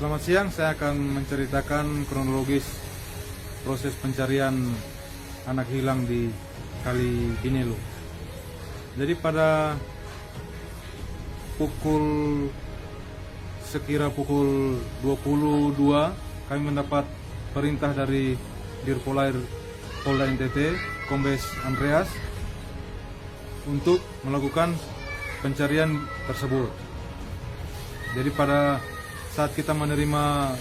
Selamat siang, saya akan menceritakan kronologis proses pencarian anak hilang di Kali Binelu. Jadi pada sekira pukul 22 kami mendapat perintah dari Dirpolair Polda NTT, Kombes Andreas, untuk melakukan pencarian tersebut. Jadi pada saat kita menerima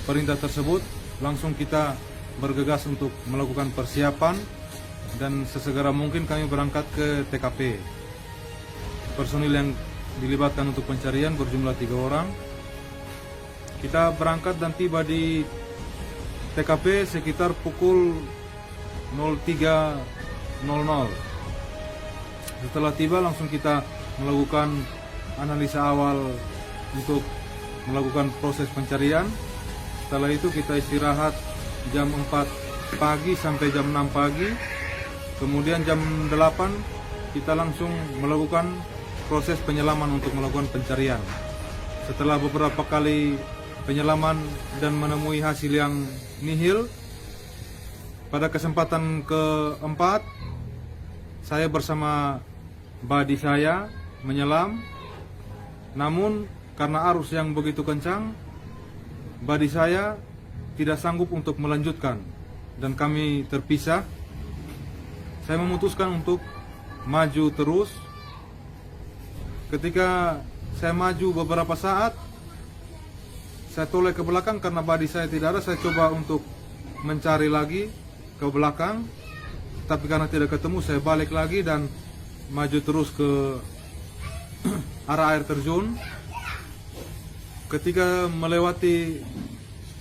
perintah tersebut, langsung kita bergegas untuk melakukan persiapan dan sesegera mungkin kami berangkat ke TKP. Personil yang dilibatkan untuk pencarian berjumlah 3 orang. Kita berangkat dan tiba di TKP sekitar pukul 03.00. Setelah tiba langsung kita melakukan analisa awal untuk melakukan proses pencarian. Setelah itu kita istirahat jam 4 pagi sampai jam 6 pagi. Kemudian jam 8 kita langsung melakukan proses penyelaman untuk melakukan pencarian. Setelah beberapa kali penyelaman dan menemui hasil yang nihil, pada kesempatan keempat saya bersama badi saya menyelam. Namun karena arus yang begitu kencang, badi saya tidak sanggup untuk melanjutkan dan kami terpisah. Saya memutuskan untuk maju terus. Ketika saya maju beberapa saat, saya toleh ke belakang karena badi saya tidak ada. Saya coba untuk mencari lagi ke belakang, tapi karena tidak ketemu, saya balik lagi dan maju terus ke arah air terjun. Ketika melewati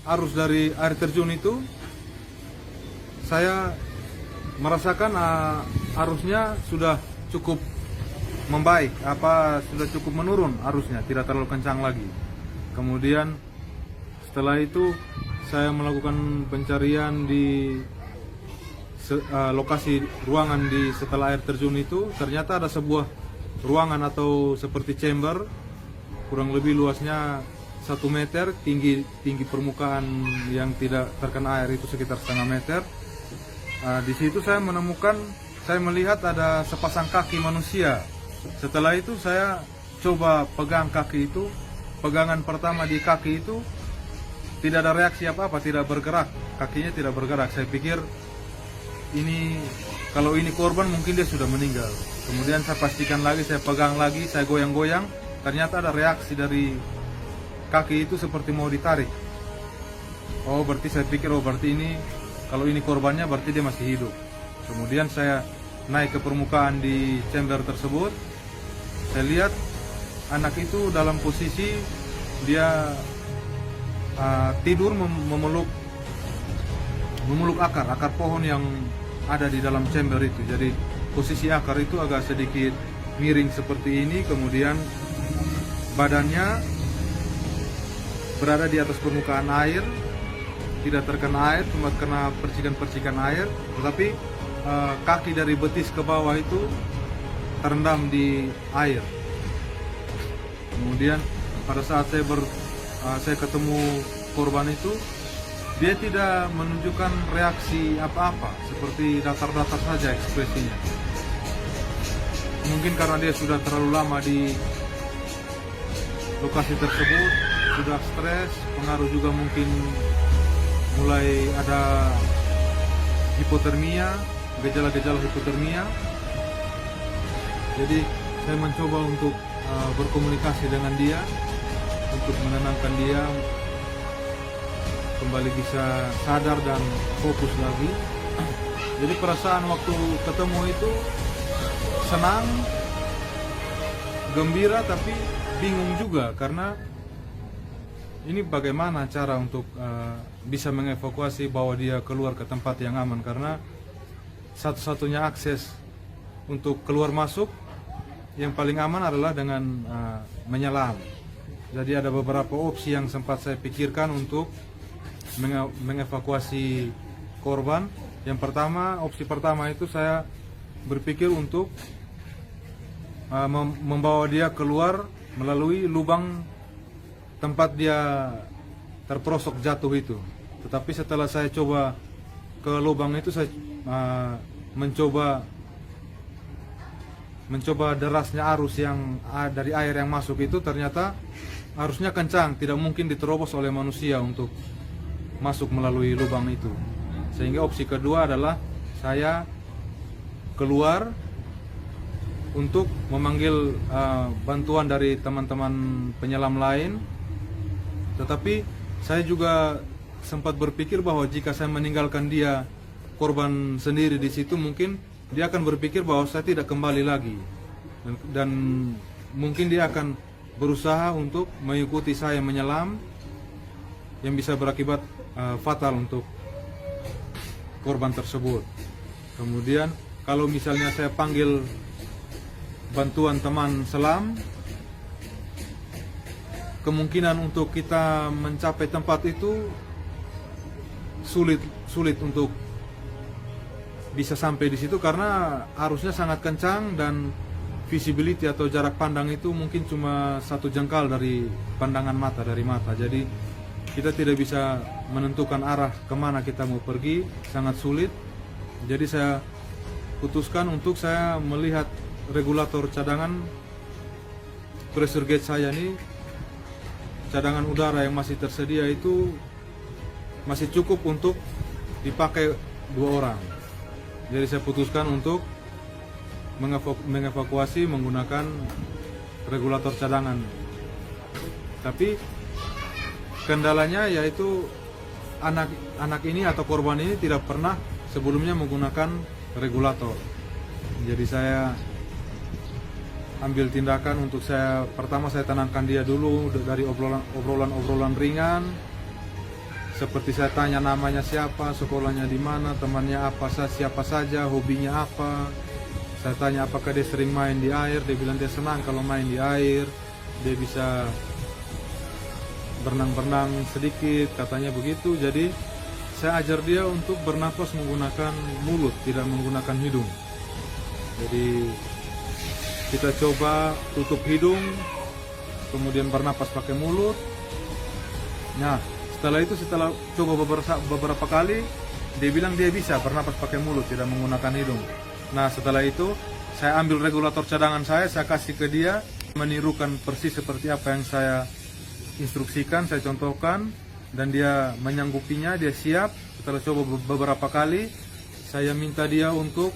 arus dari air terjun itu, saya merasakan arusnya sudah cukup membaik, sudah cukup menurun arusnya, tidak terlalu kencang lagi. Kemudian setelah itu saya melakukan pencarian di lokasi ruangan di setelah air terjun itu. Ternyata ada sebuah ruangan atau seperti chamber, kurang lebih luasnya 1 meter, tinggi permukaan yang tidak terkena air itu sekitar setengah meter. Di situ saya melihat ada sepasang kaki manusia. Setelah itu saya coba pegang kaki itu. Pegangan pertama di kaki itu tidak ada reaksi apa-apa, tidak bergerak, kakinya tidak bergerak. Saya pikir kalau ini korban mungkin dia sudah meninggal. Kemudian saya pastikan lagi, saya pegang lagi, saya goyang-goyang. Ternyata ada reaksi dari kaki itu seperti mau ditarik. Berarti saya pikir kalau ini korbannya berarti dia masih hidup. Kemudian saya naik ke permukaan di chamber tersebut. Saya lihat anak itu dalam posisi dia tidur memeluk akar pohon yang ada di dalam chamber itu. Jadi posisi akar itu agak sedikit miring seperti ini. Kemudian badannya berada di atas permukaan air, tidak terkena air, cuma kena percikan-percikan air. Tetapi kaki dari betis ke bawah itu terendam di air. Kemudian pada saat saya ketemu korban itu, dia tidak menunjukkan reaksi apa-apa, seperti datar-datar saja ekspresinya. Mungkin karena dia sudah terlalu lama di lokasi tersebut, sudah stres, pengaruh juga mungkin mulai ada hipotermia, gejala-gejala hipotermia. Jadi saya mencoba untuk berkomunikasi dengan dia, untuk menenangkan dia, kembali bisa sadar dan fokus lagi. Jadi perasaan waktu ketemu itu senang, gembira, tapi bingung juga karena ini bagaimana cara untuk bisa mengevakuasi bahwa dia keluar ke tempat yang aman, karena satu-satunya akses untuk keluar masuk yang paling aman adalah dengan menyelam. Jadi ada beberapa opsi yang sempat saya pikirkan untuk mengevakuasi korban. Yang pertama, opsi pertama itu saya berpikir untuk membawa dia keluar melalui lubang tempat dia terperosok jatuh itu. Tetapi setelah saya coba ke lubang itu, saya mencoba derasnya arus yang dari air yang masuk itu, ternyata arusnya kencang, tidak mungkin diterobos oleh manusia untuk masuk melalui lubang itu. Sehingga opsi kedua adalah saya keluar untuk memanggil bantuan dari teman-teman penyelam lain. Tetapi saya juga sempat berpikir bahwa jika saya meninggalkan dia, korban sendiri di situ, mungkin dia akan berpikir bahwa saya tidak kembali lagi, dan mungkin dia akan berusaha untuk mengikuti saya menyelam, yang bisa berakibat fatal untuk korban tersebut. Kemudian kalau misalnya saya panggil bantuan teman selam, kemungkinan untuk kita mencapai tempat itu sulit untuk bisa sampai di situ, karena arusnya sangat kencang dan visibility atau jarak pandang itu mungkin cuma 1 jengkal dari pandangan mata, dari mata. Jadi kita tidak bisa menentukan arah kemana kita mau pergi, sangat sulit. Jadi saya putuskan untuk saya melihat regulator cadangan pressure gauge saya ini, cadangan udara yang masih tersedia itu masih cukup untuk dipakai 2 orang. Jadi saya putuskan untuk mengevakuasi menggunakan regulator cadangan. Tapi kendalanya yaitu anak ini atau korban ini tidak pernah sebelumnya menggunakan regulator. Jadi saya ambil tindakan untuk pertama saya tenangkan dia dulu dari obrolan ringan. Seperti saya tanya namanya siapa, sekolahnya di mana, temannya apa, siapa saja, hobinya apa. Saya tanya apakah dia sering main di air, dia bilang dia senang kalau main di air, dia bisa berenang-berenang sedikit, katanya begitu. Jadi saya ajar dia untuk bernapas menggunakan mulut, tidak menggunakan hidung. Jadi kita coba tutup hidung, kemudian bernapas pakai mulut. Nah, setelah coba beberapa kali, dia bilang dia bisa bernapas pakai mulut, tidak menggunakan hidung. Nah, setelah itu saya ambil regulator cadangan saya kasih ke dia, menirukan persis seperti apa yang saya instruksikan, saya contohkan, dan dia menyanggupinya, dia siap. Setelah coba beberapa kali, saya minta dia untuk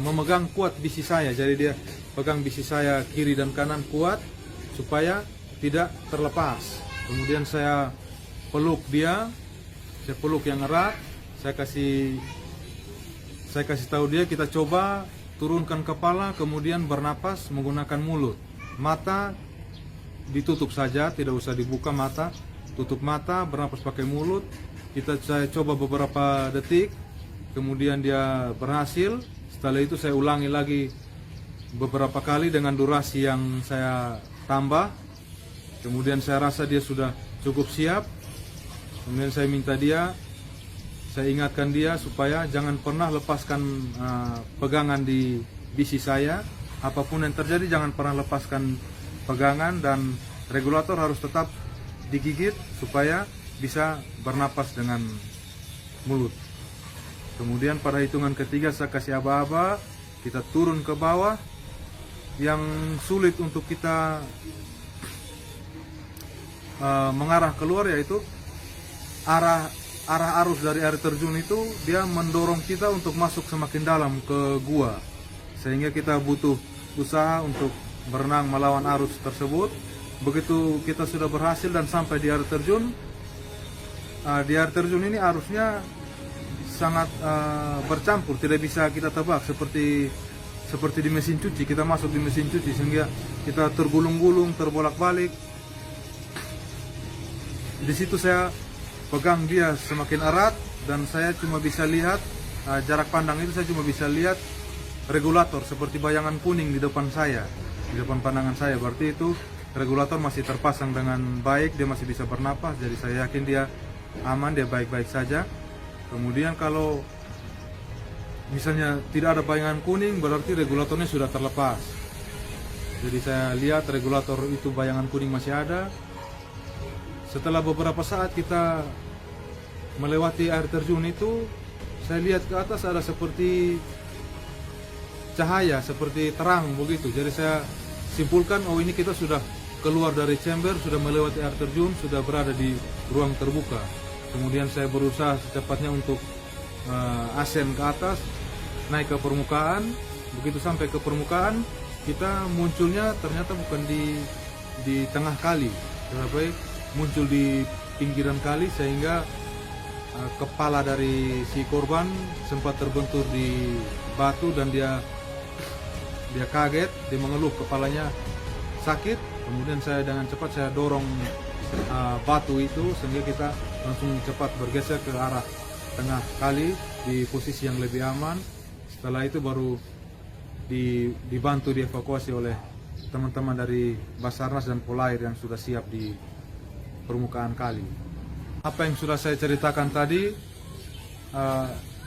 memegang kuat bisi saya. Jadi dia pegang bisi saya kiri dan kanan kuat supaya tidak terlepas. Kemudian saya peluk dia, saya peluk yang erat, saya kasih tahu dia, kita coba turunkan kepala, kemudian bernapas menggunakan mulut. Mata ditutup saja, tidak usah dibuka mata, tutup mata, bernapas pakai mulut. Saya coba beberapa detik, kemudian dia berhasil. Setelah itu saya ulangi lagi beberapa kali dengan durasi yang saya tambah. Kemudian saya rasa dia sudah cukup siap. Kemudian saya minta dia, saya ingatkan dia supaya jangan pernah lepaskan pegangan di bisi saya. Apapun yang terjadi jangan pernah lepaskan pegangan, dan regulator harus tetap digigit supaya bisa bernapas dengan mulut. Kemudian pada hitungan ketiga saya kasih aba-aba, kita turun ke bawah. Yang sulit untuk kita mengarah keluar yaitu arah arus dari air terjun itu, dia mendorong kita untuk masuk semakin dalam ke gua, sehingga kita butuh usaha untuk berenang melawan arus tersebut. Begitu kita sudah berhasil dan sampai di air terjun, ini arusnya sangat bercampur, tidak bisa kita tebak seperti di mesin cuci. Kita masuk di mesin cuci sehingga kita tergulung-gulung, terbolak-balik. Di situ saya pegang dia semakin erat, dan saya cuma bisa lihat jarak pandang itu, saya cuma bisa lihat regulator seperti bayangan kuning di depan saya, di depan pandangan saya. Berarti itu regulator masih terpasang dengan baik, dia masih bisa bernapas. Jadi saya yakin dia aman, dia baik-baik saja. Kemudian kalau misalnya tidak ada bayangan kuning, berarti regulatornya sudah terlepas. Jadi saya lihat regulator itu bayangan kuning masih ada. Setelah beberapa saat kita melewati air terjun itu, saya lihat ke atas ada seperti cahaya, seperti terang begitu. Jadi saya simpulkan, oh ini kita sudah keluar dari chamber, sudah melewati air terjun, sudah berada di ruang terbuka. Kemudian saya berusaha secepatnya untuk ascend ke atas, naik ke permukaan. Begitu sampai ke permukaan, kita munculnya ternyata bukan di tengah kali, tetapi muncul di pinggiran kali, sehingga kepala dari si korban sempat terbentur di batu dan dia kaget, dia mengeluh kepalanya sakit. Kemudian saya dengan cepat saya dorong batu itu sehingga kita langsung cepat bergeser ke arah tengah kali di posisi yang lebih aman. Setelah itu baru dibantu dievakuasi oleh teman-teman dari Basarnas dan Polair yang sudah siap di permukaan kali. Apa yang sudah saya ceritakan tadi,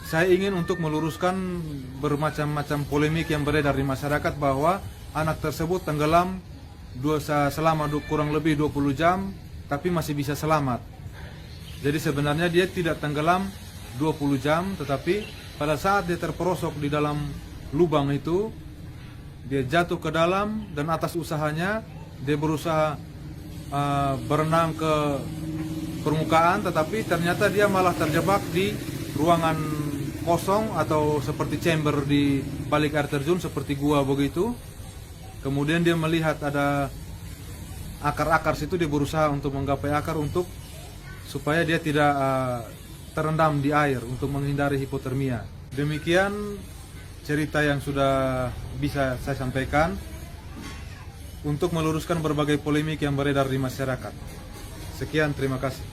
saya ingin untuk meluruskan bermacam-macam polemik yang beredar di masyarakat bahwa anak tersebut tenggelam selama kurang lebih 20 jam tapi masih bisa selamat. Jadi sebenarnya dia tidak tenggelam 20 jam, tetapi pada saat dia terperosok di dalam lubang itu, dia jatuh ke dalam dan atas usahanya dia berusaha berenang ke permukaan, tetapi ternyata dia malah terjebak di ruangan kosong atau seperti chamber di balik air terjun, seperti gua begitu. Kemudian dia melihat ada akar-akar situ, dia berusaha untuk menggapai akar supaya dia tidak terendam di air untuk menghindari hipotermia. Demikian cerita yang sudah bisa saya sampaikan untuk meluruskan berbagai polemik yang beredar di masyarakat. Sekian, terima kasih.